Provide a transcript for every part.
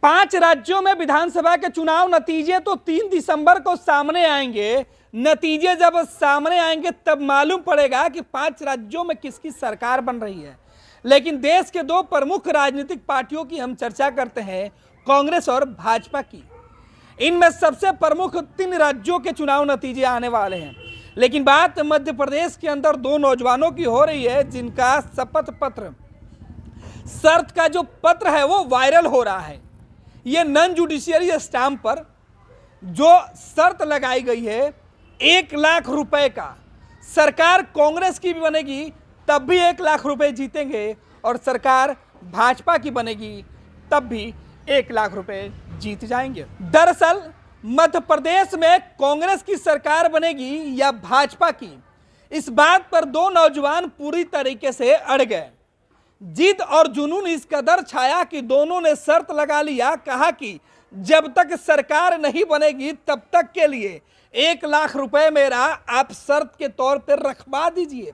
5 राज्यों में विधानसभा के चुनाव नतीजे तो 3 दिसंबर को सामने आएंगे। नतीजे जब सामने आएंगे तब मालूम पड़ेगा कि 5 राज्यों में किसकी सरकार बन रही है। लेकिन देश के 2 प्रमुख राजनीतिक पार्टियों की हम चर्चा करते हैं, कांग्रेस और भाजपा की। इनमें सबसे प्रमुख 3 राज्यों के चुनाव नतीजे आने वाले हैं। लेकिन बात मध्य प्रदेश के अंदर 2 नौजवानों की हो रही है, जिनका शपथ पत्र, शर्त का जो पत्र है वो वायरल हो रहा है। ये नॉन जुडिशियरी स्टैंप पर जो शर्त लगाई गई है 1 लाख रुपए का, सरकार कांग्रेस की भी बनेगी तब भी 1 लाख रुपए जीतेंगे, और सरकार भाजपा की बनेगी तब भी 1 लाख रुपए जीत जाएंगे। दरअसल मध्य प्रदेश में कांग्रेस की सरकार बनेगी या भाजपा की, इस बात पर 2 नौजवान पूरी तरीके से अड़ गए। जिद और जुनून इस कदर छाया कि दोनों ने शर्त लगा लिया, कहा कि जब तक सरकार नहीं बनेगी तब तक के लिए 1 लाख रुपए मेरा आप शर्त के तौर पर रखवा दीजिए,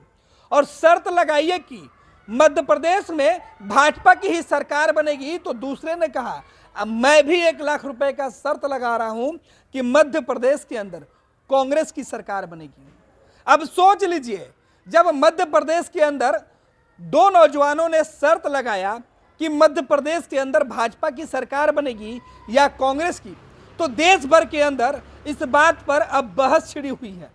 और शर्त लगाइए कि मध्य प्रदेश में भाजपा की ही सरकार बनेगी। तो दूसरे ने कहा अब मैं भी 1 लाख रुपए का शर्त लगा रहा हूं कि मध्य प्रदेश के अंदर कांग्रेस की सरकार बनेगी। अब सोच लीजिए, जब मध्य प्रदेश के अंदर 2 नौजवानों ने शर्त लगाया कि मध्य प्रदेश के अंदर भाजपा की सरकार बनेगी या कांग्रेस की, तो देश भर के अंदर इस बात पर अब बहस छिड़ी हुई है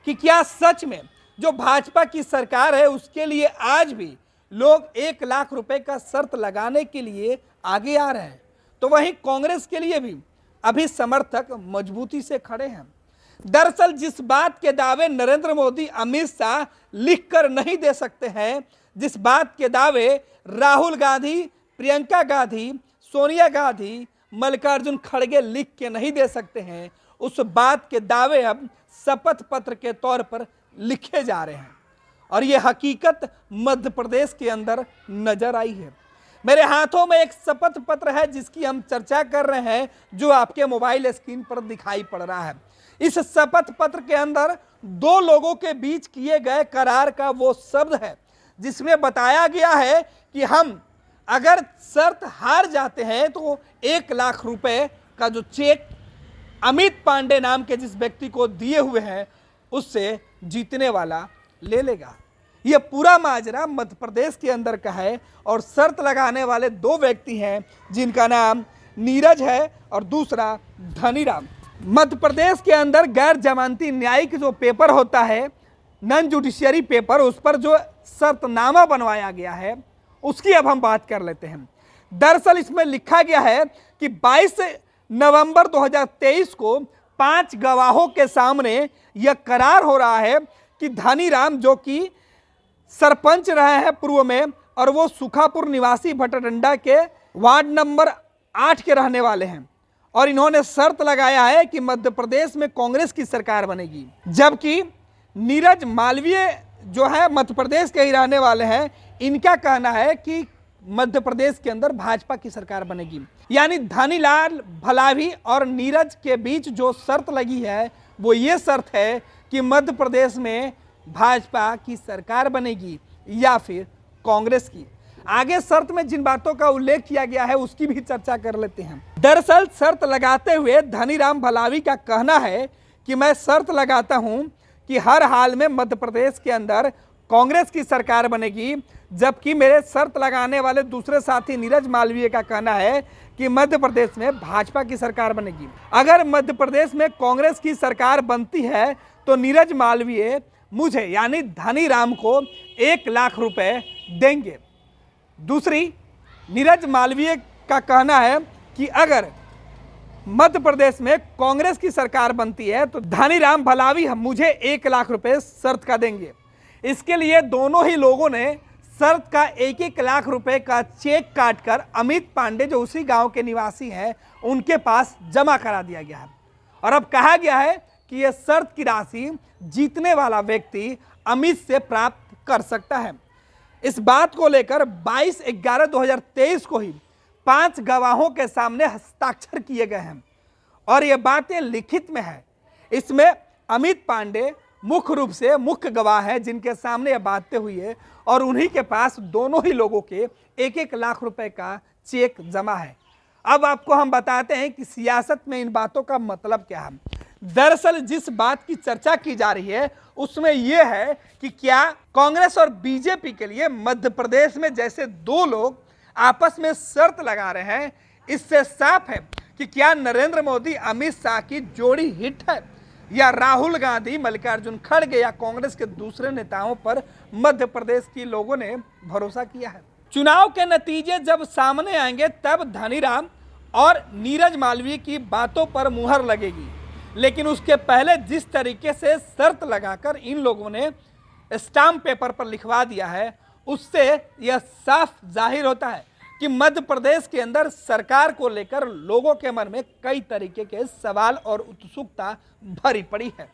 कि क्या सच में जो भाजपा की सरकार है उसके लिए आज भी लोग 1 लाख रुपए का शर्त लगाने के लिए आगे आ रहे हैं। तो वहीं कांग्रेस के लिए भी अभी समर्थक मजबूती से खड़े हैं। दरअसल जिस बात के दावे नरेंद्र मोदी, अमित शाह लिख कर नहीं दे सकते हैं, जिस बात के दावे राहुल गांधी, प्रियंका गांधी, सोनिया गांधी, मल्लिकार्जुन खड़गे लिख के नहीं दे सकते हैं, उस बात के दावे अब शपथ पत्र के तौर पर लिखे जा रहे हैं। और ये हकीकत मध्य प्रदेश के अंदर नजर आई है। मेरे हाथों में एक शपथ पत्र है जिसकी हम चर्चा कर रहे हैं, जो आपके मोबाइल स्क्रीन पर दिखाई पड़ रहा है। इस शपथ पत्र के अंदर 2 लोगों के बीच किए गए करार का वो शब्द है जिसमें बताया गया है कि हम अगर शर्त हार जाते हैं तो 1 लाख रुपए का जो चेक अमित पांडे नाम के जिस व्यक्ति को दिए हुए हैं उससे जीतने वाला ले लेगा। यह पूरा माजरा मध्य प्रदेश के अंदर का है, और शर्त लगाने वाले 2 व्यक्ति हैं जिनका नाम नीरज है और दूसरा धनीराम। मध्य प्रदेश के अंदर गैर जमानती न्यायिक जो पेपर होता है, नॉन जुडिशियरी पेपर, उस पर जो शर्तनामा बनवाया गया है उसकी अब हम बात कर लेते हैं। दरअसल इसमें लिखा गया है कि 22 नवंबर 2023 को 5 गवाहों के सामने यह करार हो रहा है कि धनीराम, जो कि सरपंच रहे हैं पूर्व में, और वो सुखापुर निवासी भटरडंडा के वार्ड नंबर 8 के रहने वाले हैं, और इन्होंने शर्त लगाया है कि मध्य प्रदेश में कांग्रेस की सरकार बनेगी। जबकि नीरज मालवीय जो है मध्य प्रदेश के ही रहने वाले हैं, इनका कहना है कि मध्य प्रदेश के अंदर भाजपा की सरकार बनेगी। यानी धनीलाल भलावी और नीरज के बीच जो शर्त लगी है वो ये शर्त है कि मध्य प्रदेश में भाजपा की सरकार बनेगी या फिर कांग्रेस की। आगे शर्त में जिन बातों का उल्लेख किया गया है उसकी भी चर्चा कर लेते हैं। दरअसल शर्त लगाते हुए धनीराम भलावी का कहना है कि मैं शर्त लगाता हूं कि हर हाल में मध्य प्रदेश के अंदर कांग्रेस की सरकार बनेगी, जबकि मेरे शर्त लगाने वाले दूसरे साथी नीरज मालवीय का कहना है कि मध्य प्रदेश में भाजपा की सरकार बनेगी। अगर मध्य प्रदेश में कांग्रेस की सरकार बनती है तो नीरज मालवीय मुझे यानी धनीराम को 1 लाख रुपए देंगे। दूसरी, नीरज मालवीय का कहना है कि अगर मध्य प्रदेश में कांग्रेस की सरकार बनती है तो धनीराम भलावी मुझे 1 लाख रुपए शर्त का देंगे। इसके लिए दोनों ही लोगों ने शर्त का 1-1 लाख रुपए का चेक काटकर अमित पांडे, जो उसी गांव के निवासी हैं, उनके पास जमा करा दिया गया है। और अब कहा गया है कि यह शर्त की राशि जीतने वाला व्यक्ति अमित से प्राप्त कर सकता है। इस बात को लेकर 22/11/2023 को ही 5 गवाहों के सामने हस्ताक्षर किए गए हैं और ये बातें लिखित में है। इसमें अमित पांडे मुख्य रूप से मुख्य गवाह है जिनके सामने यह बातें हुई है, और उन्हीं के पास दोनों ही लोगों के 1-1 लाख रुपए का चेक जमा है। अब आपको हम बताते हैं कि सियासत में इन बातों का मतलब क्या है। दरअसल जिस बात की चर्चा की जा रही है उसमें यह है कि क्या कांग्रेस और बीजेपी के लिए मध्य प्रदेश में जैसे दो लोग आपस में शर्त लगा रहे हैं, इससे साफ है कि क्या नरेंद्र मोदी अमित शाह की जोड़ी हिट है या राहुल गांधी मल्लिकार्जुन खड़गे या कांग्रेस के दूसरे नेताओं पर मध्य प्रदेश के लोगों ने भरोसा किया है। चुनाव के नतीजे जब सामने आएंगे तब धनीराम और नीरज मालवीय की बातों पर मुहर लगेगी, लेकिन उसके पहले जिस तरीके से शर्त लगाकर इन लोगों ने स्टाम्प पेपर पर लिखवा दिया है, उससे यह साफ जाहिर होता है कि मध्य प्रदेश के अंदर सरकार को लेकर लोगों के मन में कई तरीके के सवाल और उत्सुकता भरी पड़ी है।